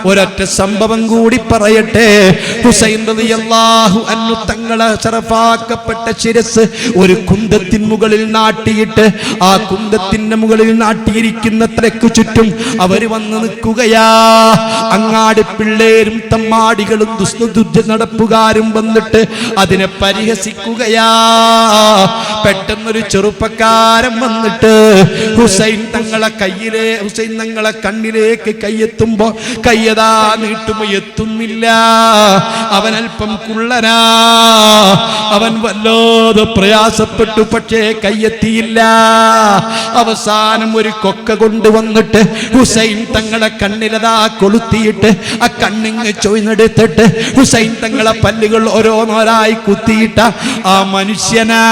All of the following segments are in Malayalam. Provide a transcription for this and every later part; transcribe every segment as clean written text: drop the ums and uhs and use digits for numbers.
ഒരൊറ്റ സംഭവം കൂടി പറയട്ടെ. ഹുസൈൻ റളിയല്ലാഹു അൻഹു തങ്ങളെ ശറഫാക്കപ്പെട്ട ശിരസ് ഒരു കുന്തത്തിൻ മുകളിൽ നാട്ടിയിട്ട് ആ കുന്തത്തിന്റെ മുകളിൽ നാട്ടിയിരിക്കുന്ന തലയ്ക്കു ചുറ്റും അവർ വന്ന് നിൽക്കുകയാ. അങ്ങാടി പിള്ളേരും തമ്മാടികളും ദുഷ്ട നടപ്പുകാരും വന്നിട്ട് അതിനെ പരിഹസിക്കുകയാ. പെട്ടെന്നൊരു ചെറുപ്പക്കാരൻ വന്നിട്ട് ഹുസൈൻ തങ്ങളെ കണ്ണിലേക്ക് കൈയെത്തുമ്പോ കയ്യതാ നീട്ടുമ്പോ എത്തുന്നില്ല. അവൻ അല്പം കുള്ളനാ. അവൻ വല്ലാതെ പ്രയാസപ്പെട്ടു, പക്ഷേ കയ്യെത്തിയില്ല. അവസാനം ഒരു കൊക്ക കൊണ്ടുവന്നിട്ട് ഹുസൈൻ തങ്ങളെ കണ്ണിലതാ കൊളുത്തിയിട്ട് ആ കണ്ണിങ് ചൊയ്ന്നെടുത്തിട്ട് ഹുസൈൻ തങ്ങളെ പല്ലുകൾ ഓരോന്നോരായി കുത്തിയിട്ട ആ മനുഷ്യനാ.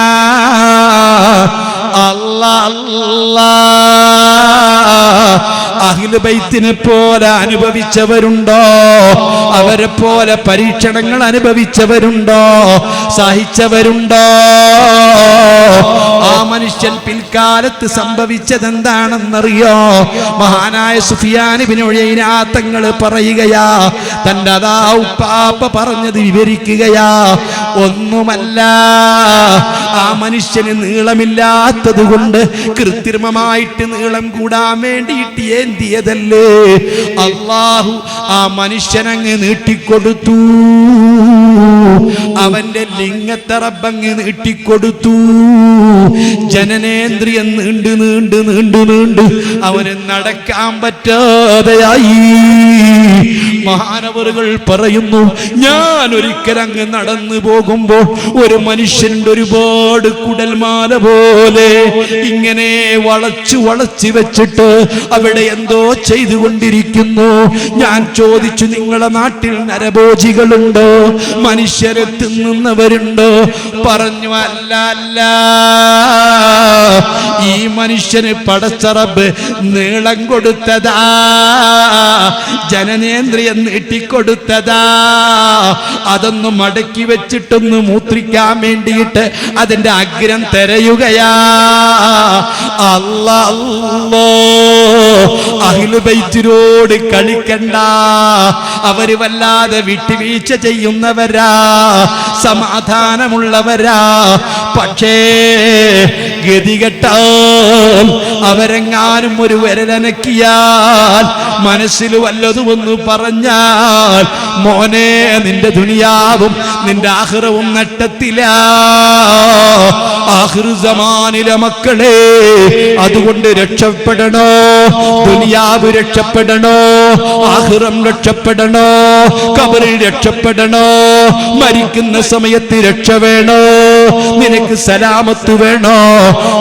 അല്ലാ അഹ്ലു ബൈത്തിനെ പോലെ അനുഭവിച്ചവരുണ്ടോ? അവരെ പോലെ പരീക്ഷണങ്ങൾ അനുഭവിച്ചവരുണ്ടോ? സഹിച്ചവരുണ്ടോ? ആ മനുഷ്യൻ പിൽക്കാലത്ത് സംഭവിച്ചത് എന്താണെന്നറിയോ? മഹാനായ സുഫിയാൻ ഇബ്നു ഉയൈന തങ്ങൾ പറയുകയാ, തന്റെ അതാ ഉപ്പാപ്പ പറഞ്ഞത് വിവരിക്കുകയാ. ഒന്നുമല്ല, ആ മനുഷ്യന് നീളമില്ലാത്തത് കൊണ്ട് കൃത്രിമമായിട്ട് നീളം കൂടാൻ വേണ്ടിയിട്ട് ഏന്തിയതല്ലേ. അല്ലാഹു ആ മനുഷ്യനങ്ങ് നീട്ടിക്കൊടുത്തു. അവന്റെ ലിംഗത്തെ റബ്ബങ്ങ് നീട്ടിക്കൊടുത്തു. ജനനേന്ദ്രിയം നീണ്ടു നീണ്ടു നീണ്ടു നീണ്ടു അവന് നടക്കാൻ പറ്റാതെയായി. മഹാനവറുകൾ പറയുന്നു, ഞാൻ ഒരിക്കൽ അങ്ങ് നടന്നു പോകുമ്പോ ഒരു മനുഷ്യന്റെ ഒരുപാട് കുടൽമാല പോലെ ഇങ്ങനെ വളച്ചു വളച്ചു വെച്ചിട്ട് അവിടെ എന്തോ ചെയ്തുകൊണ്ടിരിക്കുന്നു. ഞാൻ ചോദിച്ചു, നിങ്ങളുടെ നാട്ടിൽ നരഭോജികളുണ്ടോ? മനുഷ്യരെ തിന്നുന്നവരുണ്ടോ? പറഞ്ഞു, അല്ല അല്ല, ഈ മനുഷ്യന് പടച്ച റബ്ബ് നീളം കൊടുത്തതാ, ജനനേന്ദ്രിയം നീട്ടിക്കൊടുത്തതാ. അതൊന്ന് മടക്കി വെച്ചിട്ടൊന്ന് മൂത്രിക്കാൻ വേണ്ടിയിട്ട് അതിന്റെ അഗ്രം തിരയുകയാ. അല്ലാ അഹ്ലു ബൈത്തിനോട് കളിക്കണ്ട. അവര് വല്ലാതെ വിട്ടുവീഴ്ച ചെയ്യുന്നവരാ, സമാധാനമുള്ളവരാ. പക്ഷേ ഗതികെട്ടാൽ അവരെങ്ങാനും ഒരു വിരലനക്കിയാൽ, മനസ്സിൽ വല്ലതും ഒന്ന് പറഞ്ഞാൽ, മോനെ നിന്റെ ദുനിയാവും നിന്റെ ആഖിറവും നട്ടത്തിലാ. ആഖിർ സമാനിലെ മക്കളെ, അതുകൊണ്ട് രക്ഷപ്പെടണോ? ദുനിയാവ് രക്ഷപ്പെടണോ? ആഖിറം രക്ഷപ്പെടണോ? ഖബറിൽ രക്ഷപ്പെടണോ? മരിക്കുന്ന സമയത്ത് രക്ഷ വേണോ? നിനക്ക് സലാമത്ത് വേണോ?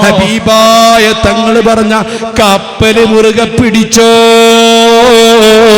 ഹബീബായ തങ്ങൾ പറഞ്ഞ കപ്പല് മുറുകെ പിടിച്ചോ.